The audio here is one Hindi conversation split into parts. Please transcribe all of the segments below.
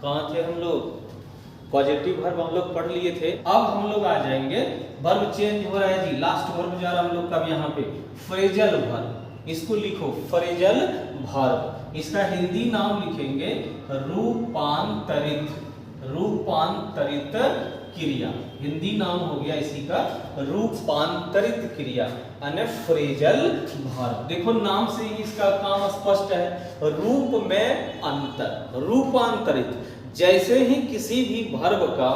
कहाँ थे हम लोग? पॉजिटिव वर्ब हम लोग पढ़ लिए थे। अब हम लोग आ जाएंगे, वर्ब चेंज हो रहा है जी, लास्ट वर्ब जा रहा है हम लोग का यहाँ पे फ्रेजल वर्ब। इसको लिखो फ्रेजल वर्ब, इसका हिंदी नाम लिखेंगे रूपांतरित, रूपांतरित क्रिया। हिंदी नाम हो गया इसी का रूपांतरित क्रिया यानी फ्रेजल वर्ब। देखो नाम से ही इसका काम स्पष्ट है, रूप में अंतर, रूपांतरित। जैसे ही किसी भी वर्ब का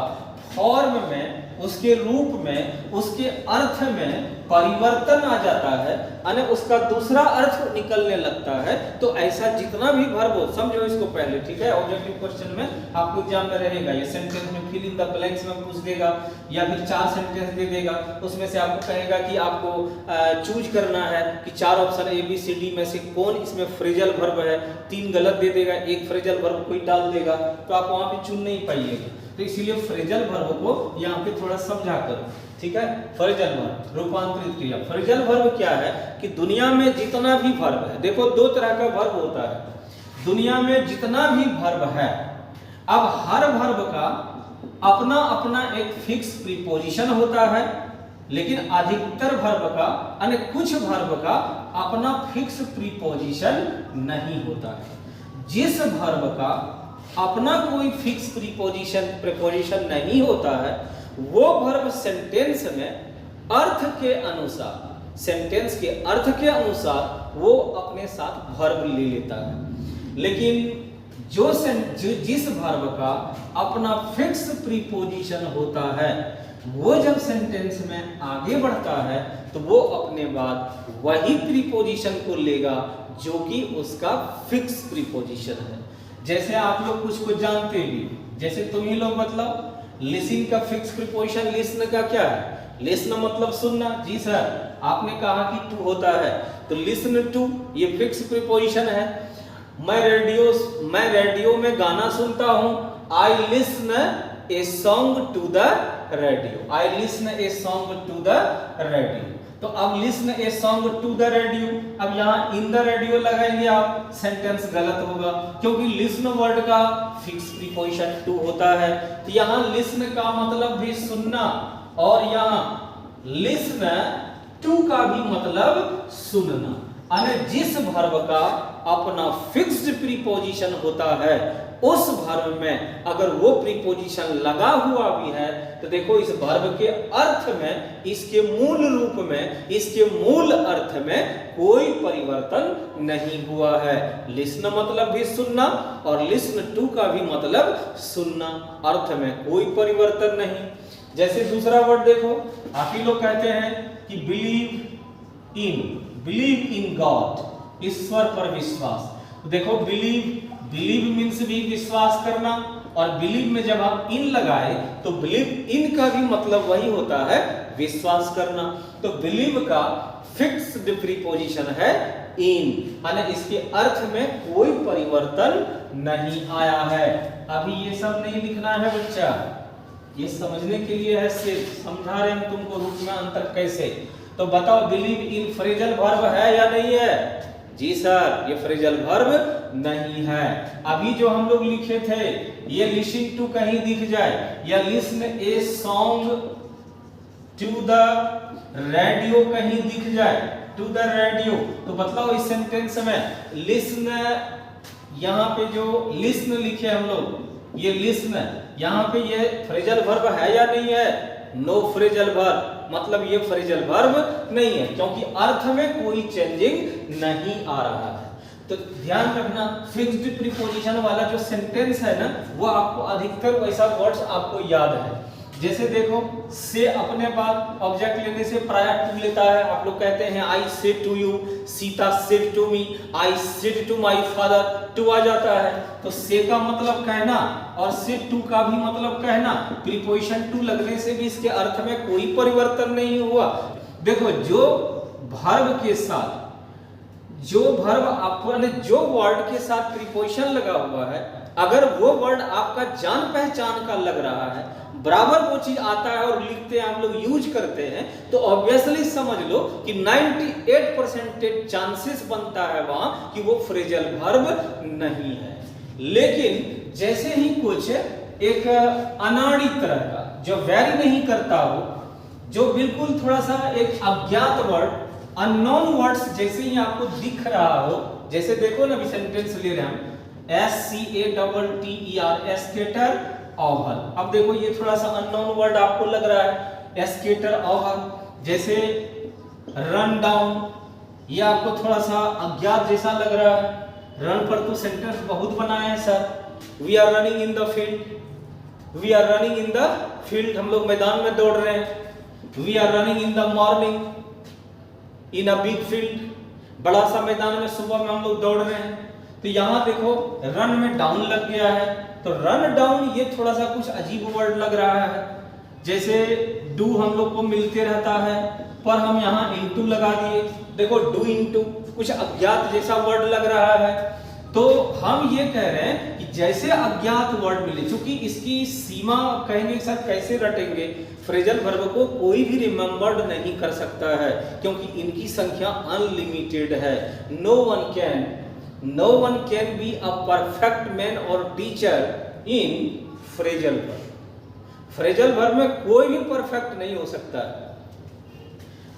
फॉर्म में, उसके रूप में, उसके अर्थ में परिवर्तन आ जाता है यानी उसका दूसरा अर्थ निकलने लगता है, तो ऐसा जितना भी वर्ब हो, समझो इसको पहले, ठीक है। ऑब्जेक्टिव क्वेश्चन में आपको एग्जाम में रहेगा, ये सेंटेंस में फिल इन द ब्लैंक्स में पूछ देगा, या फिर 4 सेंटेंस दे देगा, उसमें से आपको कहेगा कि आपको चूज करना है कि 4 ऑप्शन ABCD में से कौन इसमें फ्रेजल वर्ब है। 3 गलत दे देगा, 1 फ्रेजल वर्ब कोई डाल देगा, तो आप वहां पे चुन नहीं पाइएगा। तो इसीलिए फ्रेजल वर्ब को यहाँ पे थोड़ा समझा करो, ठीक है। फ्रेजल वर्ब रूपांतरित क्रिया। फ्रेजल वर्ब क्या है कि दुनिया में जितना भी वर्ब है, देखो 2 तरह का वर्ब होता है दुनिया में, जितना भी वर्ब है, अब हर वर्ब का अपना अपना एक फिक्स प्रीपोजिशन होता है, लेकिन अधिकतर वर्ब का यानी कुछ वर्ब का अपना फिक्स प्रीपोजिशन नहीं होता है। जिस वर्ब का अपना कोई फिक्स प्रीपोजिशन नहीं होता है, वो वर्ब सेंटेंस में अर्थ के अनुसार, सेंटेंस के अर्थ के अनुसार वो अपने साथ वर्ब ले लेता है। लेकिन जिस वर्ब का अपना फिक्स प्रीपोजिशन होता है, वो जब सेंटेंस में आगे बढ़ता है तो वो अपने बाद वही प्रीपोजिशन को लेगा जो कि उसका फिक्स प्रीपोजिशन है। जैसे आप लोग कुछ को जानते भी, जैसे तुम ही लोग मतलब लिसन का फिक्स प्रीपोजिशन लिसन का क्या है? लिसन मतलब सुनना। जी सर, आपने कहा कि टू होता है, तो लिसन टू ये फिक्स प्रीपोजिशन है। मैं रेडियो में गाना सुनता हूं, I listen a song to the radio, I listen a song to the radio. तो अब listen a song to the radio, अब यहाँ इन द रेडियो लगाएंगे आप, सेंटेंस गलत होगा, क्योंकि लिसन वर्ड का फिक्स प्रीपोजिशन टू होता है। तो यहाँ लिसन का मतलब भी सुनना, और यहाँ लिसन टू का भी मतलब सुनना। यानी जिस वर्ब का अपना फिक्स्ड प्रीपोजिशन होता है, उस वर्ब में अगर वो प्रीपोजिशन लगा हुआ भी है, तो देखो इस वर्ब के अर्थ में, इसके मूल रूप में, इसके मूल अर्थ में कोई परिवर्तन नहीं हुआ है। लिसन मतलब भी सुनना, और लिसन टू का भी मतलब सुनना, अर्थ में कोई परिवर्तन नहीं। जैसे दूसरा वर्ड देखो, आप ही लोग कहते हैं कि बिलीव इन गॉड, ईश्वर पर विश्वास। तो देखो बिलीव मीन्स भी विश्वास करना, और बिलीव में जब आप इन लगाए तो बिलीव इन का भी मतलब वही होता है विश्वास करना। तो बिलीव का फिक्स्ड प्रीपोजिशन है इन, यानी इसके अर्थ में कोई परिवर्तन नहीं आया है। अभी ये सब नहीं लिखना है बच्चा, ये समझने के लिए है, सिर्फ समझा रहे हैं तुमको रूप में अंतर कैसे। तो बताओ बिलीव इन फ्रेजल वर्ब है या नहीं है? जी सर, ये फ्रेजल वर्ब नहीं है। अभी जो हम लोग लिखे थे, ये लिसन टू कहीं दिख जाए, या listen a song to the radio कहीं दिख जाए, टू द रेडियो, तो बताओ इस सेंटेंस में लिसन, यहाँ पे जो लिसन लिखे हम लोग, ये लिसन, यहाँ पे ये फ्रेजल वर्ब है या नहीं है? नो फ्रेजल वर्ब, मतलब ये फ्रेजल वर्ब नहीं है, क्योंकि अर्थ में कोई चेंजिंग नहीं आ रहा है। तो ध्यान रखना, फिक्स्ड प्रीपोजिशन वाला जो सेंटेंस है ना, वो आपको अधिकतर वैसा वर्ड्स आपको याद है। जैसे देखो, से अपने बाद ऑब्जेक्ट लेने से प्राय टू लेता है। आप लोग कहते हैं I say to you, Sita said to me, I said to my father, to आ जाता है। तो से का मतलब कहना, और से टू का भी मतलब कहना, प्रीपोजिशन टू लगने से भी इसके अर्थ में कोई परिवर्तन नहीं हुआ। देखो, जो वर्ब के साथ, जो वर्ब आपको जो वर्ड के साथ प्रीपोजिशन लगा हुआ है, अगर वो वर्ड आपका जान पहचान का लग रहा है, बराबर वो चीज आता है और लिखते हैं हम लोग, यूज करते हैं, तो ऑब्वियसली समझ लो कि 98% चांसेस बनता है वहां कि वो फ्रेजल वर्ब नहीं है। लेकिन जैसे ही कुछ एक अनाड़ी तरह का जो वैरी नहीं करता हो, जो बिल्कुल थोड़ा सा एक अज्ञात वर्ड, अननोन वर्ड्स जैसे ही आपको दिख रहा हो, जैसे देखो ना अभी सेंटेंस ले रहे हैं हम SCATTER एस्केटर ओवल। अब देखो ये थोड़ा सा अननोन वर्ड आपको लग रहा है एस्केटर ओवल, जैसे रन डाउन, ये आपको थोड़ा सा अज्ञात जैसा लग रहा है। रन पर तो सेंटेंस बहुत बनाए हैं sir. We are running in the field, we are running in the field, हम लोग मैदान में दौड़ रहे हैं। We are running in the morning in a big field, बड़ा सा मैदान में सुबह में हम लोग दौड़ रहे हैं। तो यहाँ देखो रन में डाउन लग गया है, तो रन डाउन ये थोड़ा सा कुछ अजीब वर्ड लग रहा है। जैसे डू हम लोग को मिलते रहता है, पर हम यहाँ इनटू लगा दिए, देखो डू इनटू, कुछ अज्ञात जैसा वर्ड लग रहा है। तो हम ये कह रहे हैं कि जैसे अज्ञात वर्ड मिले, चूंकि इसकी सीमा कहेंगे सर कैसे रटेंगे, फ्रेजल वर्ब को कोई भी रिमेंबर्ड नहीं कर सकता है, क्योंकि इनकी संख्या अनलिमिटेड है। No one can be a perfect man और teacher in phrasal verb. Phrasal verb में कोई भी परफेक्ट नहीं हो सकता है।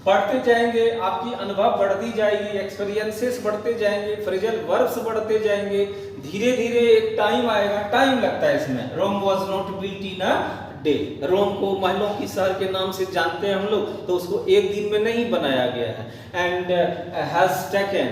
पढ़ते जाएंगे, आपकी अनुभव बढ़ती जाएगी, एक्सपीरियंसेस बढ़ते जाएंगे, फ्रेजल वर्ब्स बढ़ते जाएंगे, धीरे धीरे एक टाइम आएगा, टाइम लगता है इसमें। Rome was not built in a day, Rome को महलों की शहर के नाम से जानते हैं हम लोग, तो उसको एक दिन में नहीं बनाया गया है। And has taken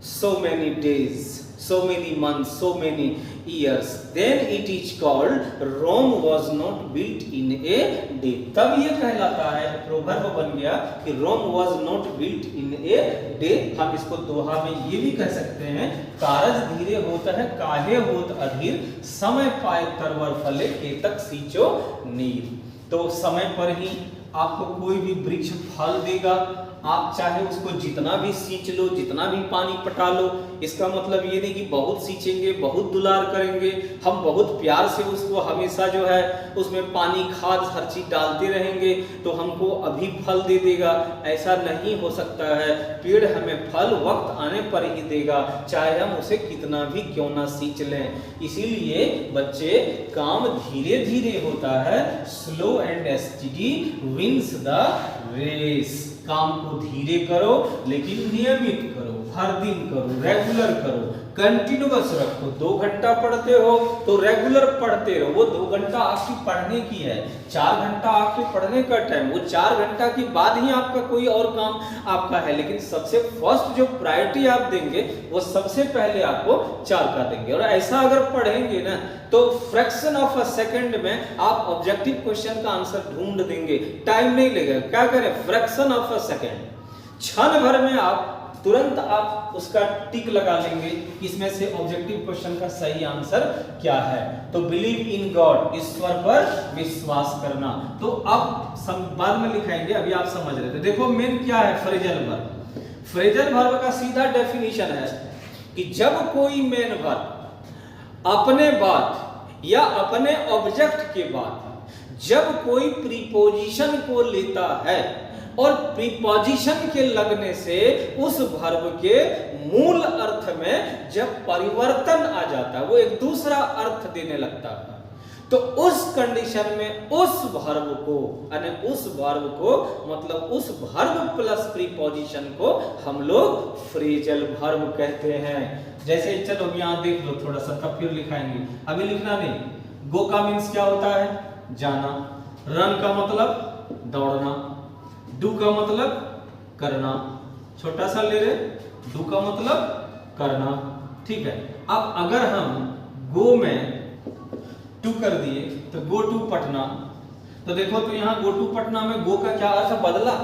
so many days, so many months, so many years, then it is called Rome was not built in a day। तब ये कहलाता है, प्रोवर्ब बन गया कि Rome was not built in a day। हम इसको दोहा में ये भी कह सकते हैं, कारज धीरे होता है काहे होत अधीर, समय पाए तरवर फले केतक सींचो नीर। तो समय पर ही आपको कोई भी वृक्ष फल देगा, आप चाहे उसको जितना भी सींच लो, जितना भी पानी पटा लो। इसका मतलब ये नहीं कि बहुत सींचेंगे, बहुत दुलार करेंगे, हम बहुत प्यार से उसको हमेशा जो है उसमें पानी खाद हर चीज डालते रहेंगे तो हमको अभी फल दे देगा, ऐसा नहीं हो सकता है। पेड़ हमें फल वक्त आने पर ही देगा, चाहे हम उसे कितना भी क्यों ना सींच लें। इसीलिए बच्चे काम धीरे धीरे होता है, slow and steady wins the race. काम को धीरे करो लेकिन नियमित करो, हर दिन करो, रेगुलर करो, कंटिन्यूअस रखो। 2 घंटा पढ़ते हो तो रेगुलर पढ़ते रहो। वो 2 घंटा आपकी पढ़ने की है, 4 घंटा आपके पढ़ने का टाइम, वो 4 घंटा के बाद ही आपका कोई और काम आपका है। लेकिन सबसे फर्स्ट जो प्रायोरिटी आप देंगे वो सबसे पहले आपको 4 का देंगे। और ऐसा अगर पढ़ेंगे ना तो फ्रैक्शन ऑफ अ सेकंड में आप ऑब्जेक्टिव क्वेश्चन का आंसर ढूंढ देंगे, टाइम नहीं लगेगा। क्या करें, फ्रैक्शन ऑफ अ सेकंड, क्षण भर में आप तुरंत आप उसका टिक लगा लेंगे, इसमें से ऑब्जेक्टिव क्वेश्चन का सही आंसर क्या है। तो बिलीव इन गॉड, ईश्वर पर विश्वास करना। तो अब बाद में लिखाएंगे, अभी आप समझ रहे थे। देखो मेन क्या है फ्रेजल वर्ब। फ्रेजल वर्ब का सीधा डेफिनेशन है कि जब कोई मेन वर्ब अपने बाद या अपने ऑब्जेक्ट के बाद जब कोई प्रीपोजिशन को लेता है और प्रीपोजिशन के लगने से उस वर्ब के मूल अर्थ में जब परिवर्तन आ जाता है, वो एक दूसरा अर्थ देने लगता है, तो उस कंडीशन में उस वर्ब को यानी उस वर्ब को मतलब उस वर्ब प्लस प्रीपोजिशन को हम लोग फ्रेजल वर्ब कहते हैं। जैसे चलो यहाँ देख लो थोड़ा सा, तब फिर लिखाएंगे, अभी लिखना नहीं। गो का मीन्स क्या होता है, जाना। रन का मतलब दौड़ना। डू का मतलब करना, छोटा सा ले रहे, डू का मतलब करना, ठीक है। अब अगर हम गो में टू कर दिए तो गो टू पटना, तो देखो तो यहाँ गो टू पटना में गो का क्या अर्थ बदला?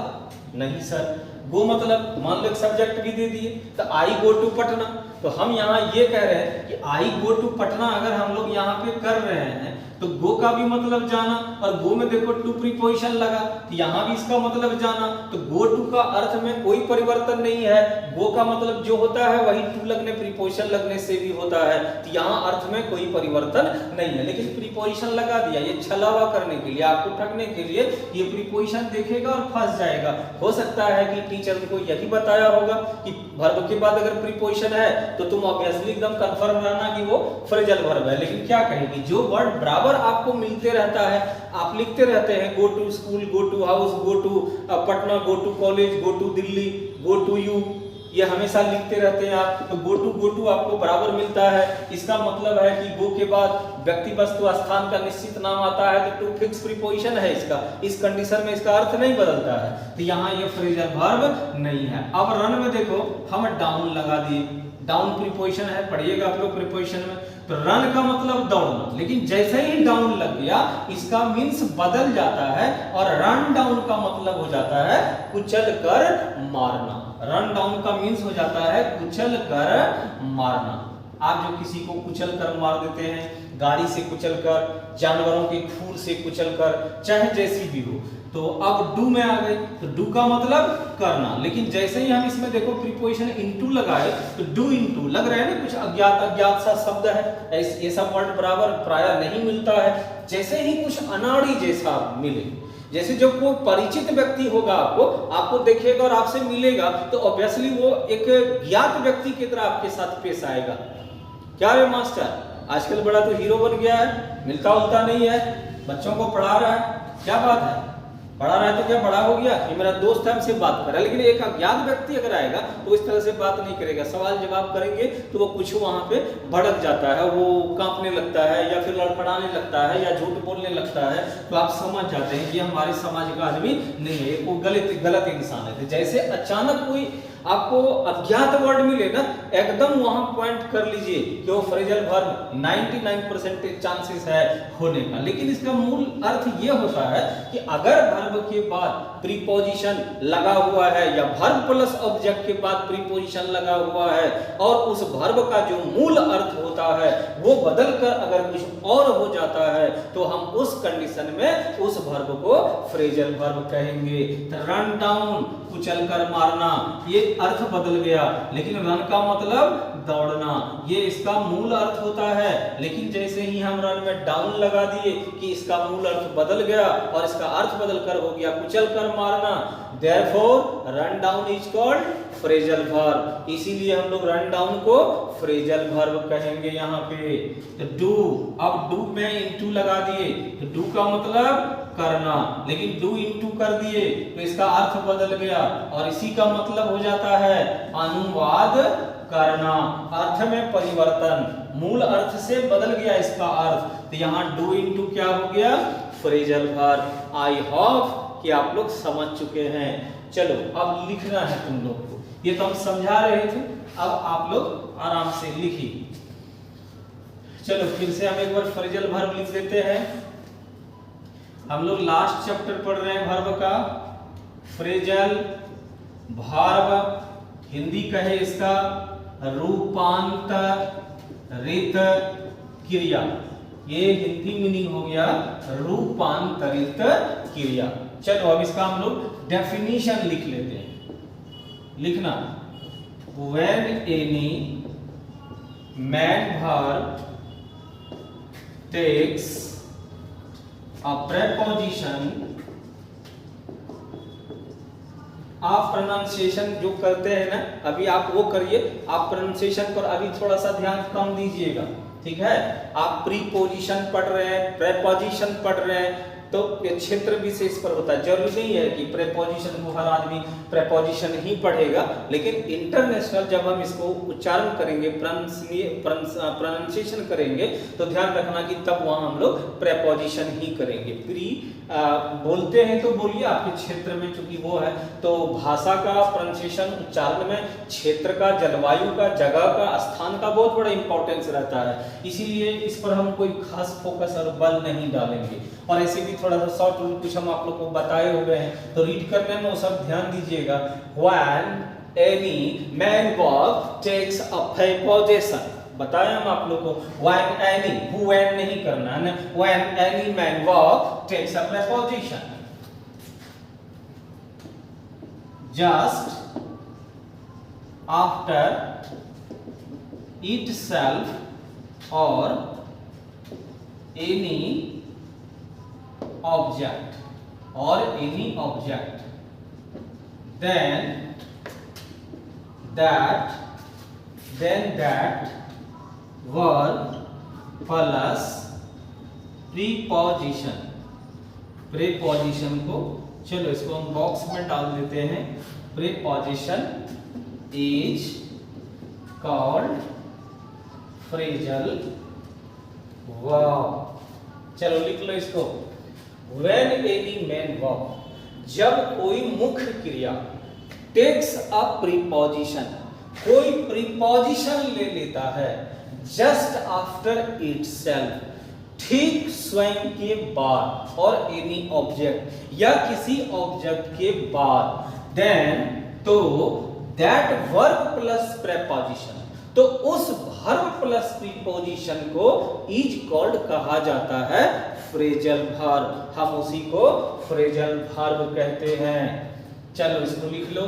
नहीं सर, गो मतलब मान लो सब्जेक्ट भी दे दिए तो आई गो टू पटना, तो हम यहाँ ये कह रहे हैं कि आई गो टू पटना अगर हम लोग यहाँ पे कर रहे हैं तो गो का भी मतलब जाना, और गो में देखो टू प्रीपोजिशन लगा, तो यहाँ भी इसका मतलब जाना। तो गो टू का अर्थ में कोई परिवर्तन नहीं है, गो का मतलब जो होता है वही टू लगने प्रीपोजिशन लगने से भी होता है, तो यहाँ अर्थ में कोई परिवर्तन नहीं है। लेकिन प्रीपोजिशन लगा दिया ये छलावा करने के लिए, आपको ठगने के लिए, ये प्रीपोजिशन देखेगा और फंस जाएगा। हो सकता है कि टीचर उनको यही बताया होगा कि वर्ब के बाद अगर प्रीपोजिशन है तो तुम ऑब्वियसली एकदम कंफर्म रहना कि वो फ्रेजल वर्ब है। लेकिन क्या कहेगी, जो वर्ड बराबर आपको मिलते रहता है, आप लिखते रहते हैं, go to school, go to house, go to Patna, go to college, go to Delhi, go to you, ये हमेशा लिखते रहते हैं आप, तो गो टू आपको बराबर मिलता है। इसका मतलब है कि गो के बाद व्यक्ति वस्तु स्थान का निश्चित नाम आता है, तो टू फिक्स प्रीपोजिशन है इसका, इस कंडीशन में इसका अर्थ नहीं बदलता है, तो यहाँ ये फ्रेजल वर्ब नहीं है। अब रन में देखो हम डाउन लगा दिए, डाउन प्रीपोजिशन है, पढ़िएगा आप लोग प्रीपोजिशन में। तो रन का मतलब दौड़ना, लेकिन जैसे ही डाउन लग गया इसका मीन्स बदल जाता है, और रन डाउन का मतलब हो जाता है कुचल कर मारना। रन डाउन का मीन्स हो जाता है कुचल कर मारना। आप जो किसी को कुचल कर मार देते हैं, गाड़ी से कुचल कर, जानवरों के खूर से कुचल कर, चाहे जैसी भी हो। तो अब डू में आ गए, तो डू का मतलब करना, लेकिन जैसे ही हम इसमें देखो प्रीपोजिशन इनटू लगाए, तो डू इनटू लग रहा है ना, कुछ अज्ञात अज्ञात सा शब्द है, ये सब वर्ड बराबर प्रायः नहीं मिलता है। जैसे ही कुछ अनाड़ी जैसा मिले, जैसे जो कोई परिचित व्यक्ति होगा आपको देखेगा और आपसे मिलेगा, तो ऑब्वियसली वो एक ज्ञात व्यक्ति की तरह आपके साथ पेश आएगा। क्या है मास्टर, आजकल बड़ा तो हीरो बन गया है, मिलता उलता नहीं है, बच्चों को पढ़ा रहा है, क्या बात है, पढ़ा रहा है तो क्या बड़ा हो गया, ये मेरा दोस्त है हमसे बात कर रहा है। लेकिन एक अज्ञात व्यक्ति अगर आएगा तो इस तरह से बात नहीं करेगा, सवाल जवाब करेंगे तो वो कुछ वहां पे भड़क जाता है, वो कांपने लगता है या फिर लड़खड़ाने लगता है या झूठ बोलने लगता है, तो आप समझ जाते हैं कि हमारे समाज का आदमी नहीं है, वो गलत इंसान है। तो जैसे अचानक कोई आपको अज्ञात वर्ड मिले ना, एकदम वहां पॉइंट कर लीजिए कि वो फ्रेजल वर्ब 99% चांसेस है होने का। लेकिन इसका मूल अर्थ ये होता है कि अगर वर्ब के बाद प्रीपोजिशन लगा हुआ है या वर्ब प्लस ऑब्जेक्ट के बाद प्रीपोजिशन लगा हुआ है और उस वर्ब का जो मूल अर्थ होता है वो बदल कर अगर कुछ और हो जाता है, तो हम उस कंडीशन में उस वर्ब को फ्रेजल वर्ब कहेंगे। रन डाउन कुचल कर मारना, ये अर्थ बदल गया, लेकिन रन का मतलब दौड़ना, ये इसका मूल अर्थ होता है। लेकिन जैसे ही हम रन में डाउन लगा दिए कि इसका मूल अर्थ बदल गया और इसका अर्थ बदल कर हो गया कुचल कर मारना। Therefore, run down is called phrasal verb, इसीलिए हम लोग रन डाउन को फ्रेजल वर्ब कहेंगे यहाँ पे। तो डू, अब डू में इनटू लगा दिए, तो डू का मतलब करना, लेकिन डू इनटू कर दिए तो इसका अर्थ बदल गया और इसी का मतलब हो जाता है अनुवाद करना, अर्थ में परिवर्तन, मूल अर्थ से बदल गया इसका अर्थ। तो यहाँ डू इनटू क्या हो गया, फ्रेजल वर्ब। आई होप कि आप लोग समझ चुके हैं। चलो अब लिखना है तुम लोग को, ये तो हम समझा रहे थे, अब आप लोग आराम से लिखिए। चलो फिर से हम एक बार फ्रेजल वर्ब लिख देते हैं। हम लोग लास्ट चैप्टर पढ़ रहे हैं वर्ब का, फ्रेजल वर्ब, हिंदी कहे इसका रूपांतरित क्रिया, ये हिंदी मीनिंग हो गया रूपांतरित क्रिया। चलो अब इसका हम लोग डेफिनेशन लिख लेते हैं। लिखना, when any main verb takes a preposition, आप प्रोनाउंसिएशन जो करते हैं ना, अभी आप वो करिए, आप प्रोनाउंसिएशन पर अभी थोड़ा सा ध्यान कम दीजिएगा, ठीक है। आप प्रीपोजिशन पढ़ रहे हैं, प्रेपोजिशन पढ़ रहे हैं, तो ये क्षेत्र विशेष पर होता है। जरूरी नहीं है कि प्रेपोजिशन को हर आदमी प्रेपोजिशन ही पढ़ेगा, लेकिन इंटरनेशनल जब हम इसको उच्चारण करेंगे, प्रोनाउंसिएशन करेंगे, तो ध्यान रखना कि तब वहां हम लोग प्रेपोजिशन ही करेंगे। बोलते हैं तो बोलिए, आपके क्षेत्र में चूंकि वो है, तो भाषा का प्रोनाउंसिएशन उच्चारण में क्षेत्र का, जलवायु का, जगह का, स्थान का बहुत बड़ा इंपॉर्टेंस रहता है, इसीलिए इस पर हम कोई खास फोकस और बल नहीं डालेंगे। और ऐसे भी थोड़ा सा शॉर्ट रूल कुछ हम आप लोग को बताए हुए हैं, तो रीड करने में वो सब ध्यान दीजिएगा। When any man verb takes a preposition, बताया हम आप लोग को, when any, who when नहीं करना है ना, when any man walk takes a preposition, just after itself or any object, then that verb plus preposition को, चलो इसको हम बॉक्स में डाल देते हैं, preposition is called phrasal verb। चलो लिख लो इसको, when any man walk, जब कोई मुख्य क्रिया takes a preposition, कोई प्रीपोजिशन ले लेता है, जस्ट आफ्टर itself, ठीक स्वयं के बाद, और एनी ऑब्जेक्ट, या किसी ऑब्जेक्ट के बाद, देन तो दैट वर्ब प्लस प्रीपोजिशन, तो उस वर्ब प्लस प्रीपोजिशन को इज कॉल्ड कहा जाता है फ्रेजल वर्ब। हम उसी को फ्रेजल वर्ब कहते हैं। चलो इसको लिख लो,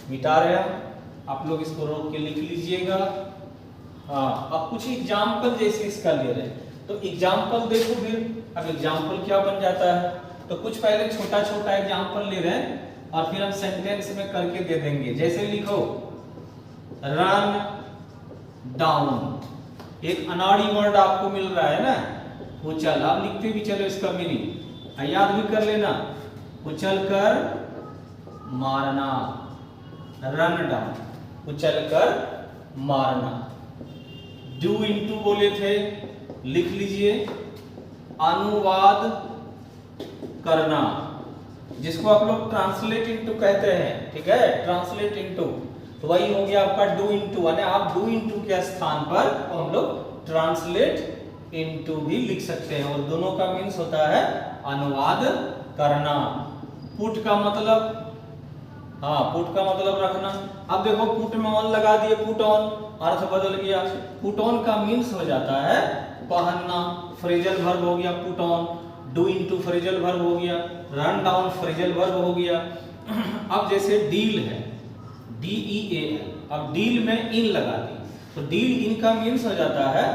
मिटा रहे हैं आप लोग, इसको रोक के लिख लीजिएगा। हाँ, अब कुछ एग्जाम्पल जैसे इसका ले रहे हैं, तो एग्जाम्पल देखो फिर, अब एग्जाम्पल क्या बन जाता है, तो कुछ पहले छोटा छोटा एग्जाम्पल ले रहे हैं और फिर हम सेंटेंस में करके दे देंगे। जैसे लिखो रन डाउन, एक अनाड़ी वर्ड आपको मिल रहा है ना, उछल, आप लिखते भी चलो इसका मीनिंग, याद भी कर लेना, उछल कर मारना, रन डाउन, उछल कर मारना। डू इनटू बोले थे, लिख लीजिए अनुवाद करना, जिसको आप लोग ट्रांसलेट इनटू कहते हैं, ठीक है, ट्रांसलेट इनटू, तो वही हो गया आपका डू इनटू, यानी आप डू इनटू के स्थान पर हम लोग ट्रांसलेट इनटू भी लिख सकते हैं, और दोनों का मीन्स होता है अनुवाद करना। पुट का मतलब, हाँ, पुट का मतलब रखना। अब देखो पुट में ऑन लगा दिए, पुट ऑन, अर्थ बदल गया, पुट ऑन का मीन्स हो जाता है पहनना, फ्रेजल वर्ब हो गया put on, do into phrasal verb हो गया, रन डाउन फ्रेजल वर्ब हो गया। अब जैसे डील है, DEAL, अब डील में इन लगा दी, तो डील इन का मीन्स हो जाता है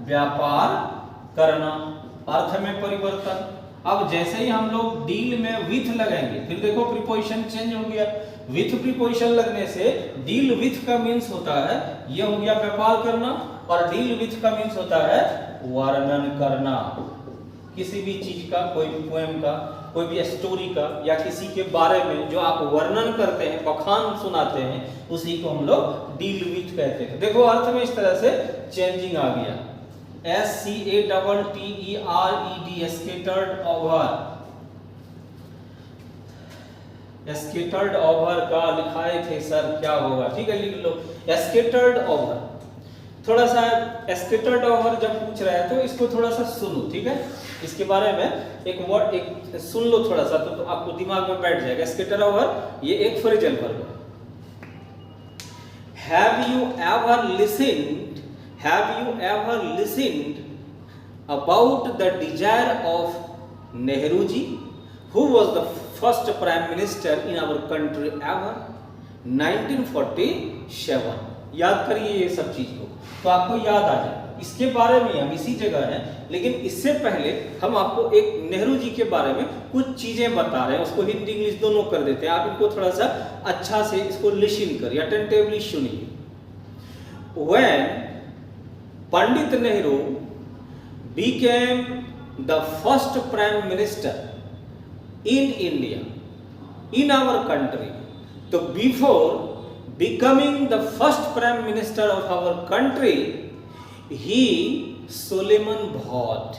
व्यापार करना, अर्थ में परिवर्तन। अब जैसे ही हम लोग डील में विथ लगाएंगे, फिर देखो प्रीपोजिशन चेंज हो गया, विथ प्रीपोजिशन लगने से डील विथ का मीन्स होता है, ये हो गया व्यापार करना, और डील विथ का मीन्स होता है वर्णन करना, किसी भी चीज का, कोई भी पोएम का, कोई भी स्टोरी का, या किसी के बारे में जो आप वर्णन करते हैं, बखान सुनाते हैं, उसी को हम लोग डील विथ कहते हैं। देखो अर्थ में इस तरह से चेंजिंग आ गया, SCATTERED, scattered over, scattered over का लिखाए थे सर, क्या होगा, ठीक है लिख लो स्कैटर्ड ओवर। थोड़ा सा स्कैटर्ड ओवर जब पूछ रहा है तो इसको थोड़ा सा सुनो, ठीक है, इसके बारे में एक वर्ड एक सुन लो थोड़ा सा, तो आपको दिमाग में बैठ जाएगा। स्कैटर ओवर ये एक फ्रेजल वर्ब है। Have you ever listened about the desire of Nehru ji, who was the first prime minister in our country ever, 1947। याद करिए ये सब चीज को, तो आपको याद आ जाए। इसके बारे में हम इसी जगह हैं, लेकिन इससे पहले हम आपको एक नेहरू जी के बारे में कुछ चीजें बता रहे हैं, उसको हिंदी इंग्लिश दोनों कर देते हैं। आप इनको थोड़ा सा अच्छा से इसको लिसन करिए, अटेंटिवली सुनिए। When Pandit Nehru became the first prime minister in India, in our country, so before becoming the first prime minister of our country, he solemn vowed,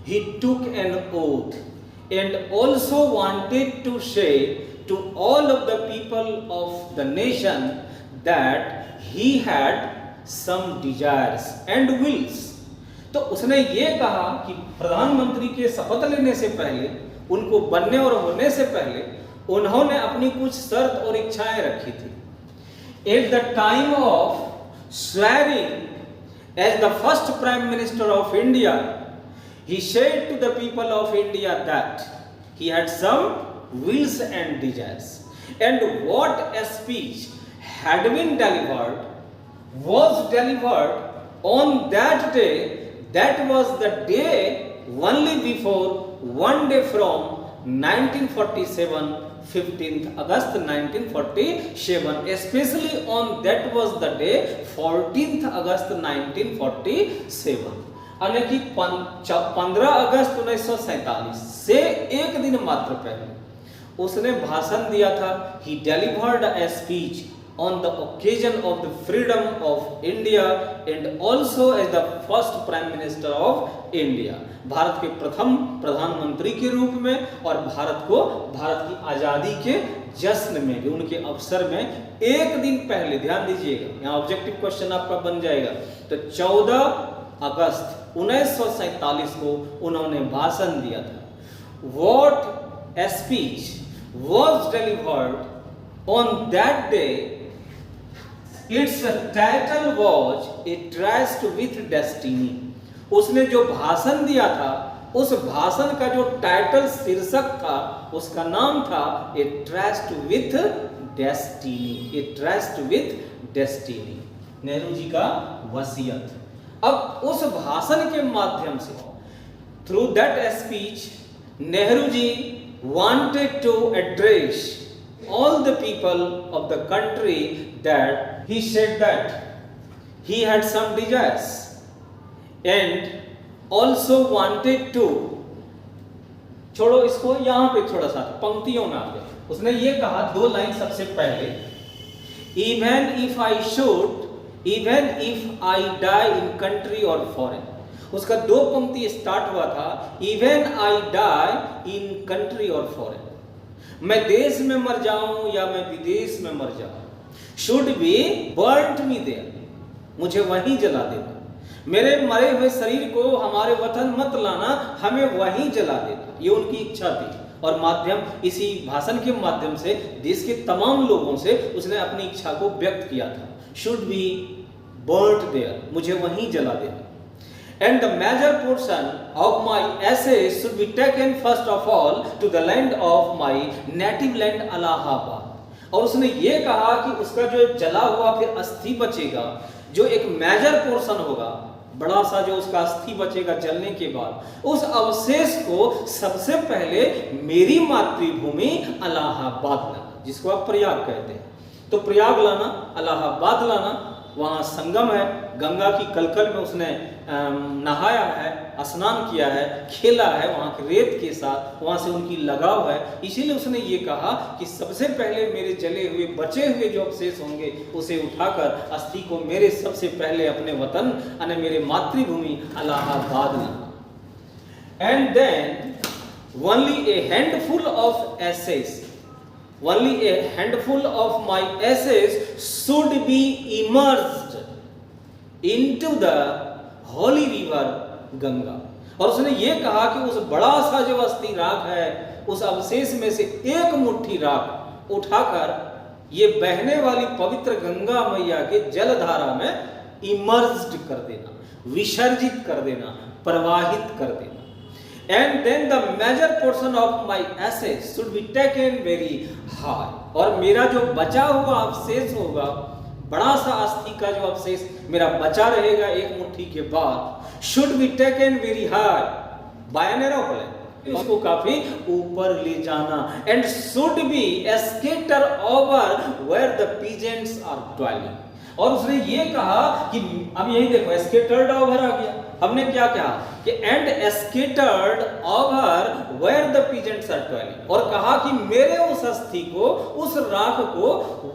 he took an oath, and also wanted to say to all of the people of the nation that he had some desires and wills। तो उसने ये कहा कि प्रधानमंत्री के शपथ लेने से पहले, उनको बनने और होने से पहले, उन्होंने अपनी कुछ शर्त और इच्छाएं रखी थी। At the time of swearing as the first Prime Minister of India, he said to the people of India that he had some wills and desires, and what a speech had been delivered was delivered on that day. That was the day only before one day from 1947, 15th August 1947, especially on that was the day 14th August 1947, यानी कि 15 अगस्त 1947 से एक दिन मात्र पहले उसने भाषण दिया था। He delivered a speech on the occasion of the freedom of India and also as the first Prime Minister of India, Bharat के प्रथम प्रधानमंत्री के रूप में और भारत की आज़ादी के जश्न में भी उनके अवसर में एक दिन पहले, ध्यान दीजिएगा यहाँ ऑब्जेक्टिव क्वेश्चन आपका बन जाएगा, तो 14 अगस्त 1947 को उन्होंने भाषण दिया था। What a speech was delivered on that day. Its title was A Tryst with Destiny. उसने जो भाषण दिया था उस भाषण का जो टाइटल शीर्षक था उसका नाम था A Tryst with Destiny, A Tryst with Destiny, Nehru ji का वसीयत। अब उस भाषण के माध्यम से through that speech Nehru ji wanted to address all the people of the country that he said that he had some desires and also wanted to, छोड़ो इसको, यहां पे थोड़ा सा पंक्तियों में आ गए। उसने ये कहा 2 लाइन सबसे पहले, even if I die in country or foreign, उसका 2 पंक्ति स्टार्ट हुआ था even I die in country or foreign, मैं देश में मर जाऊं या मैं विदेश में मर जाऊं, should be burnt me there, मुझे वहीं जला देना, मेरे मरे हुए शरीर को हमारे वतन मत लाना, हमें वहीं जला देना, ये उनकी इच्छा थी। और माध्यम इसी भाषण के माध्यम से देश के तमाम लोगों से उसने अपनी इच्छा को व्यक्त किया था, should be burnt there, मुझे वहीं जला देना। And the major portion of my essays should be taken first of all to the land of my native land Allahabad। और उसने ये कहा कि उसका जो जला हुआ फिर अस्थि बचेगा, जो एक मेजर पोर्शन होगा, बड़ा सा जो उसका अस्थि बचेगा जलने के बाद, उस अवशेष को सबसे पहले मेरी मातृभूमि इलाहाबाद लाना, जिसको आप प्रयाग कहते हैं। तो प्रयाग लाना, इलाहाबाद लाना, वहाँ संगम है, गंगा की कलकल में उसने नहाया है, स्नान किया है, खेला है वहाँ के रेत के साथ, वहाँ से उनकी लगाव है, इसीलिए उसने ये कहा कि सबसे पहले मेरे जले हुए बचे हुए जो अवशेष होंगे उसे उठाकर अस्थि को मेरे सबसे पहले अपने वतन यानी मेरे मातृभूमि इलाहाबाद लाना। And then only a handful of aces, only a handful of my essays should be immersed into the holy river Ganga। और उसने ये कहा कि उस बड़ा सा जो अस्थि राख है, उस अवशेष में से एक मुट्ठी राख उठाकर ये बहने वाली पवित्र गंगा मैया के जलधारा में इमर्स्ड कर देना, विसर्जित कर देना, प्रवाहित कर देना। And then the major portion of my essays should be taken very high, और मेरा जो बचा हुआ अवशेष होगा, बड़ा सा अस्थि का जो अवशेष मेरा बचा रहेगा एक मुट्ठी के बाद, should be taken very high by an aeroplane, उसको काफी ऊपर ले जाना, and should be scattered over where the peasants are dwelling। और उसने ये कहा कि अब यही देखो स्केटर्ड ओवर आ गया, हमने क्या कहा कि and scattered over where the peasants are dwelling, और कहा कि मेरे उस अस्थि को, उस राख को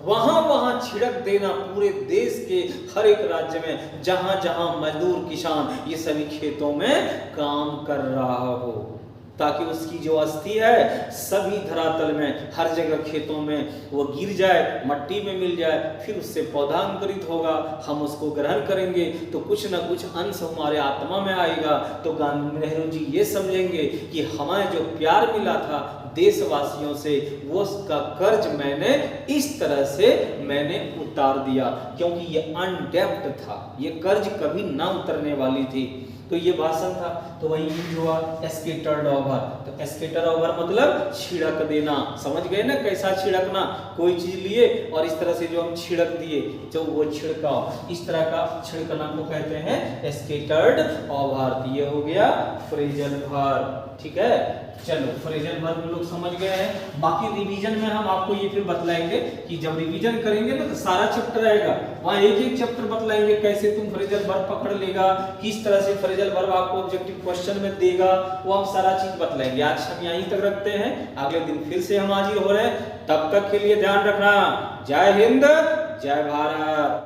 वहां छिड़क देना पूरे देश के हर एक राज्य में, जहां जहां मजदूर किसान ये सभी खेतों में काम कर रहा हो, ताकि उसकी जो अस्थि है सभी धरातल में हर जगह खेतों में वो गिर जाए, मट्टी में मिल जाए, फिर उससे पौधा अंकुरित होगा, हम उसको ग्रहण करेंगे तो कुछ ना कुछ अंश हमारे आत्मा में आएगा, तो गांधी नेहरू जी ये समझेंगे कि हमें जो प्यार मिला था देशवासियों से वो उसका कर्ज मैंने इस तरह से मैंने उतार दिया, क्योंकि ये अनडेप्ट था, ये कर्ज कभी ना उतरने वाली थी। तो ये भाषण था। तो वही यूज हुआ स्कैटर्ड ओवर। तो स्कैटर ओवर मतलब छिड़क देना, समझ गए ना कैसा छिड़कना, कोई चीज लिए और इस तरह से जो हम छिड़क दिए, जो वो छिड़काव, इस तरह का छिड़कना को कहते हैं स्कैटर्ड ओवर। ये हो गया फ्रेजल वर्ब, ठीक है। चलो फ्रेजल वर्ब लोग समझ गए हैं। बाकी रिवीजन में हम आपको ये फिर बतलाएंगे कि जब रिवीजन करेंगे ना तो सारा चैप्टर आएगा, वहाँ एक एक चैप्टर बतलाएंगे कैसे तुम फ्रेजल वर्ब पकड़ लेगा, किस तरह से फ्रेजल वर्ब आपको ऑब्जेक्टिव क्वेश्चन में देगा, वो हम सारा चीज बतलाएंगे। आज हम यहीं तक रखते हैं, अगले दिन फिर से हम हाजिर हो रहे हैं। तब तक के लिए ध्यान रखना। जय हिंद, जय भारत।